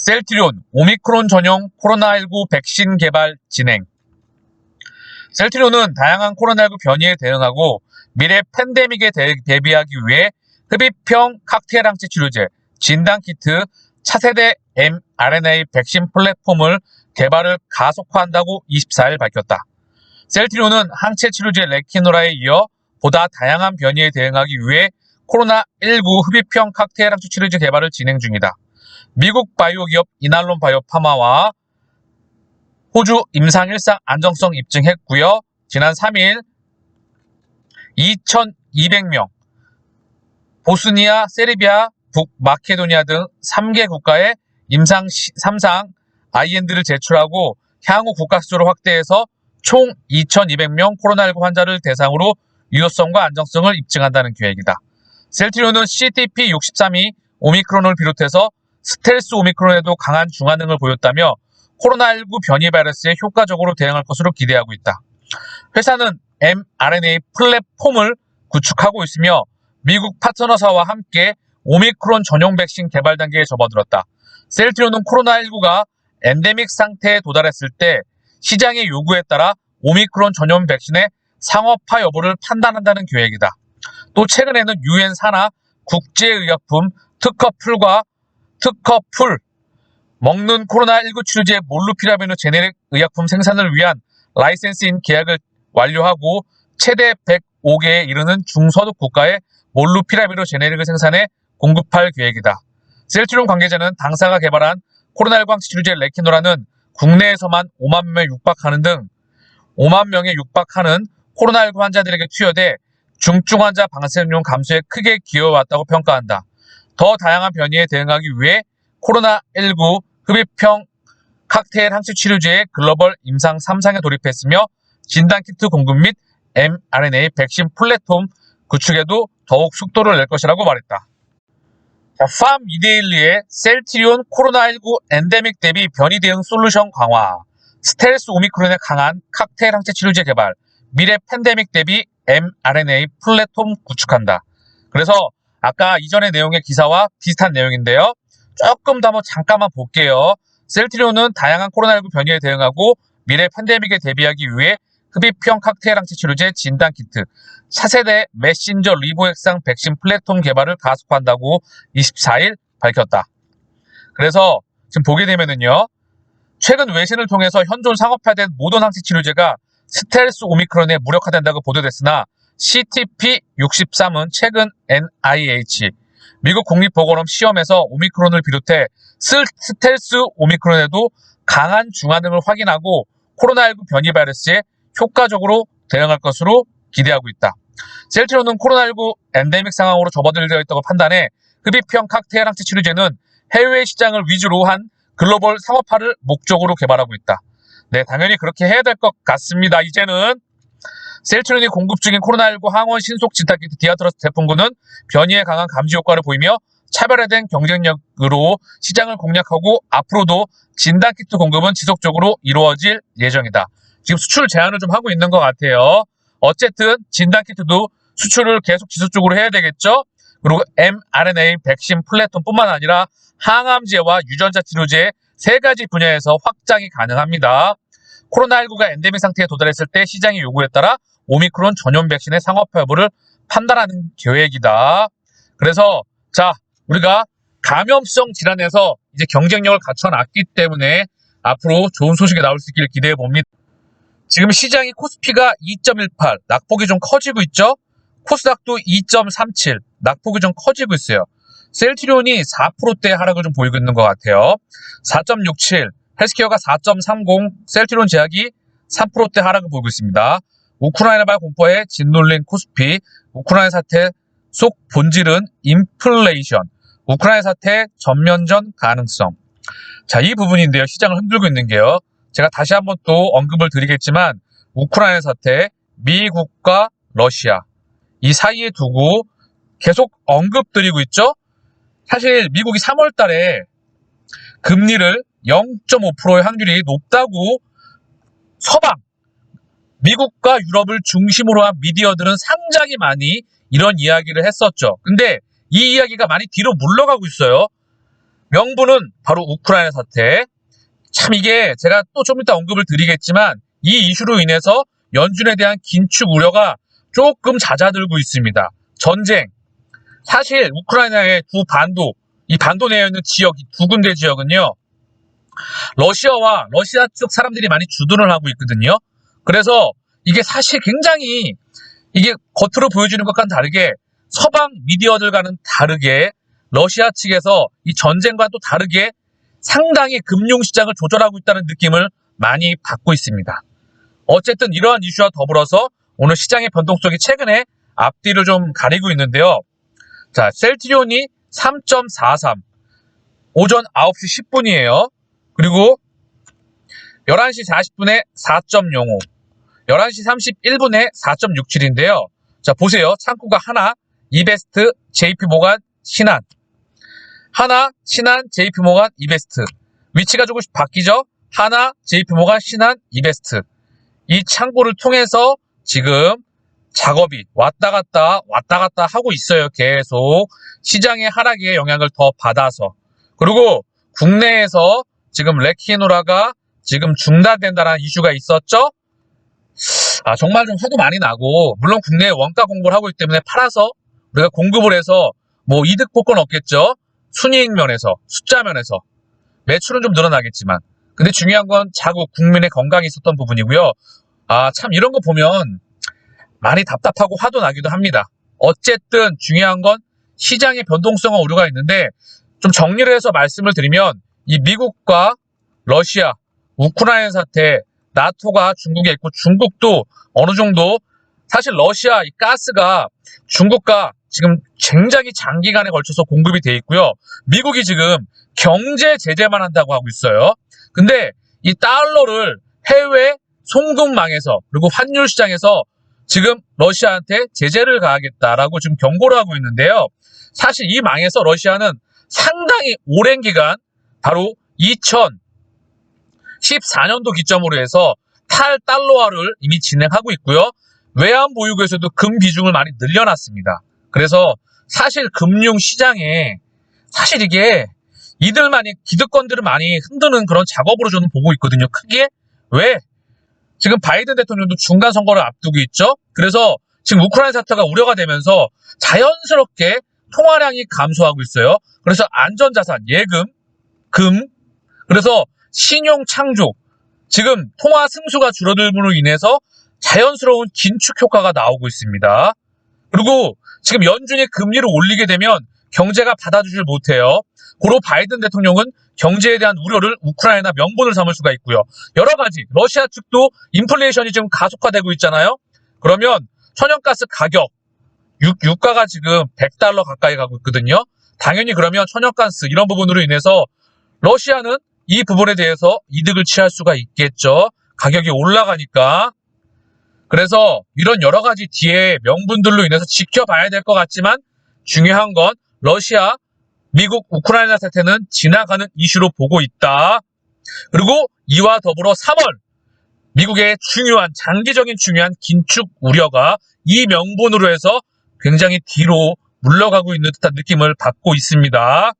셀트리온 오미크론 전용 코로나19 백신 개발 진행. 셀트리온은 다양한 코로나19 변이에 대응하고 미래 팬데믹에 대비하기 위해 흡입형 칵테일 항체 치료제, 진단키트, 차세대 mRNA 백신 플랫폼을 개발을 가속화한다고 24일 밝혔다. 셀트리온은 항체 치료제 레키노라에 이어 보다 다양한 변이에 대응하기 위해 코로나19 흡입형 칵테일 항체 치료제 개발을 진행 중이다. 미국 바이오 기업 이날론 바이오 파마와 호주 임상1상 안정성 입증했고요. 지난 3일 2,200명, 보스니아, 세르비아, 북마케도니아 등 3개 국가에 임상 3상 IND를 제출하고 향후 국가 수조를 확대해서 총 2,200명 코로나19 환자를 대상으로 유효성과 안정성을 입증한다는 계획이다. 셀트리온은 CTP63이 오미크론을 비롯해서 스텔스 오미크론에도 강한 중화능을 보였다며 코로나19 변이 바이러스에 효과적으로 대응할 것으로 기대하고 있다. 회사는 mRNA 플랫폼을 구축하고 있으며 미국 파트너사와 함께 오미크론 전용 백신 개발 단계에 접어들었다. 셀트리온은 코로나19가 엔데믹 상태에 도달했을 때 시장의 요구에 따라 오미크론 전용 백신의 상업화 여부를 판단한다는 계획이다. 또 최근에는 유엔 산하 국제의약품 특허풀 먹는 코로나19 치료제 몰루피라비르 제네릭 의약품 생산을 위한 라이센스인 계약을 완료하고 최대 105개에 이르는 중서독 국가에 몰루피라비르 제네릭을 생산해 공급할 계획이다. 셀트리온 관계자는 당사가 개발한 코로나19 항체 치료제 레키노라는 국내에서만 5만 명에 육박하는 코로나19 환자들에게 투여돼 중증 환자 방사선용 감소에 크게 기여해왔다고 평가한다. 더 다양한 변이에 대응하기 위해 코로나19 흡입형 칵테일 항체 치료제의 글로벌 임상 3상에 돌입했으며 진단키트 공급 및 mRNA 백신 플랫폼 구축에도 더욱 속도를 낼 것이라고 말했다. 팜 이데일리의 셀트리온 코로나19 엔데믹 대비 변이 대응 솔루션 강화, 스텔스 오미크론에 강한 칵테일 항체 치료제 개발, 미래 팬데믹 대비 mRNA 플랫폼 구축한다. 그래서 아까 이전의 내용의 기사와 비슷한 내용인데요. 조금 더 한번 잠깐만 볼게요. 셀트리온은 다양한 코로나19 변이에 대응하고 미래 팬데믹에 대비하기 위해 흡입형 칵테일 항체 치료제 진단키트, 차세대 메신저 리보액상 백신 플랫폼 개발을 가속화한다고 24일 밝혔다. 그래서 지금 보게 되면은요. 최근 외신을 통해서 현존 상업화된 모던 항체 치료제가 스텔스 오미크론에 무력화된다고 보도됐으나 CTP63은 최근 NIH, 미국 국립보건원 시험에서 오미크론을 비롯해 스텔스 오미크론에도 강한 중화능을 확인하고 코로나19 변이 바이러스에 효과적으로 대응할 것으로 기대하고 있다. 셀트리온은 코로나19 엔데믹 상황으로 접어들어 있다고 판단해 흡입형 칵테일 항체 치료제는 해외 시장을 위주로 한 글로벌 상업화를 목적으로 개발하고 있다. 네, 당연히 그렇게 해야 될 것 같습니다. 이제는 셀트리온이 공급 중인 코로나19 항원 신속 진단키트 디아트러스 제품군은 변이에 강한 감지 효과를 보이며 차별화된 경쟁력으로 시장을 공략하고 앞으로도 진단키트 공급은 지속적으로 이루어질 예정이다. 지금 수출 제한을 좀 하고 있는 것 같아요. 어쨌든 진단키트도 수출을 계속 지속적으로 해야 되겠죠. 그리고 mRNA 백신 플랫폼뿐만 아니라 항암제와 유전자 치료제 3가지 분야에서 확장이 가능합니다. 코로나19가 엔데믹 상태에 도달했을 때 시장의 요구에 따라 오미크론 전용 백신의 상업화 여부를 판단하는 계획이다. 그래서 자, 우리가 감염성 질환에서 이제 경쟁력을 갖춰놨기 때문에 앞으로 좋은 소식이 나올 수 있기를 기대해 봅니다. 지금 시장이 코스피가 2.18, 낙폭이 좀 커지고 있죠? 코스닥도 2.37, 낙폭이 좀 커지고 있어요. 셀트리온이 4%대 하락을 좀 보이고 있는 것 같아요. 4.67, 헬스케어가 4.30, 셀트리온 제약이 3%대 하락을 보이고 있습니다. 우크라이나발 공포에 짓눌린 코스피, 우크라이나 사태 속 본질은 인플레이션, 우크라이나 사태 전면전 가능성. 자, 이 부분인데요. 시장을 흔들고 있는 게요. 제가 다시 한번 또 언급을 드리겠지만 우크라이나 사태, 미국과 러시아 이 사이에 두고 계속 언급드리고 있죠. 사실 미국이 3월 달에 금리를 0.5%의 확률이 높다고 서방, 미국과 유럽을 중심으로 한 미디어들은 상당히 많이 이런 이야기를 했었죠. 근데 이 이야기가 많이 뒤로 물러가고 있어요. 명분은 바로 우크라이나 사태. 참 이게 제가 또 좀 이따 언급을 드리겠지만 이 이슈로 인해서 연준에 대한 긴축 우려가 조금 잦아들고 있습니다. 전쟁. 사실 우크라이나의 두 반도, 이 반도 내에 있는 지역, 두 군데 지역은요. 러시아와 러시아 쪽 사람들이 많이 주둔을 하고 있거든요. 그래서 이게 사실 굉장히 이게 겉으로 보여지는 것과는 다르게 서방 미디어들과는 다르게 러시아 측에서 이 전쟁과 또 다르게 상당히 금융시장을 조절하고 있다는 느낌을 많이 받고 있습니다. 어쨌든 이러한 이슈와 더불어서 오늘 시장의 변동성이 최근에 앞뒤를 좀 가리고 있는데요. 자, 셀트리온이 3.43, 오전 9시 10분이에요. 그리고 11시 40분에 4.05, 11시 31분에 4.67인데요. 자, 보세요. 창구가 하나, 이베스트, JP모간, 신한. 하나, 신한, JP모간, 이베스트. 위치가 조금씩 바뀌죠? 하나, JP모간, 신한, 이베스트. 이 창구를 통해서 지금 작업이 왔다 갔다 하고 있어요. 계속 시장의 하락에 영향을 더 받아서. 그리고 국내에서 지금 레키노라가 지금 중단된다는 이슈가 있었죠. 정말 좀 화도 많이 나고, 물론 국내에 원가 공부를 하고 있기 때문에 팔아서 우리가 공급을 해서 뭐 이득 볼 건 없겠죠. 순이익 면에서, 숫자 면에서 매출은 좀 늘어나겠지만, 근데 중요한 건 자국 국민의 건강이 있었던 부분이고요. 참 이런 거 보면 많이 답답하고 화도 나기도 합니다. 어쨌든 중요한 건 시장의 변동성과 우려가 있는데, 좀 정리를 해서 말씀을 드리면 이 미국과 러시아, 우크라이나 사태, 나토가 중국에 있고, 중국도 어느 정도 사실 러시아 이 가스가 중국과 지금 굉장히 장기간에 걸쳐서 공급이 돼 있고요. 미국이 지금 경제 제재만 한다고 하고 있어요. 근데 이 달러를 해외 송금망에서 그리고 환율 시장에서 지금 러시아한테 제재를 가하겠다라고 지금 경고를 하고 있는데요. 사실 이 망에서 러시아는 상당히 오랜 기간 바로 2014년도 기점으로 해서 탈달러화를 이미 진행하고 있고요. 외환보유고에서도 금 비중을 많이 늘려놨습니다. 그래서 사실 금융시장에 사실 이게 이들만이 기득권들을 많이 흔드는 그런 작업으로 저는 보고 있거든요. 크게. 왜? 지금 바이든 대통령도 중간 선거를 앞두고 있죠. 그래서 지금 우크라이나 사태가 우려가 되면서 자연스럽게 통화량이 감소하고 있어요. 그래서 안전자산, 예금, 금, 그래서 신용 창조, 지금 통화 승수가 줄어들므로 인해서 자연스러운 긴축 효과가 나오고 있습니다. 그리고 지금 연준이 금리를 올리게 되면 경제가 받아주질 못해요. 고로 바이든 대통령은 경제에 대한 우려를 우크라이나 명분을 삼을 수가 있고요. 여러 가지 러시아 측도 인플레이션이 지금 가속화되고 있잖아요. 그러면 천연가스 가격, 유가가 지금 $100 가까이 가고 있거든요. 당연히 그러면 천연가스 이런 부분으로 인해서 러시아는 이 부분에 대해서 이득을 취할 수가 있겠죠. 가격이 올라가니까. 그래서 이런 여러 가지 뒤에 명분들로 인해서 지켜봐야 될 것 같지만 중요한 건 러시아, 미국, 우크라이나 사태는 지나가는 이슈로 보고 있다. 그리고 이와 더불어 3월 미국의 장기적인 중요한 긴축 우려가 이 명분으로 해서 굉장히 뒤로 물러가고 있는 듯한 느낌을 받고 있습니다.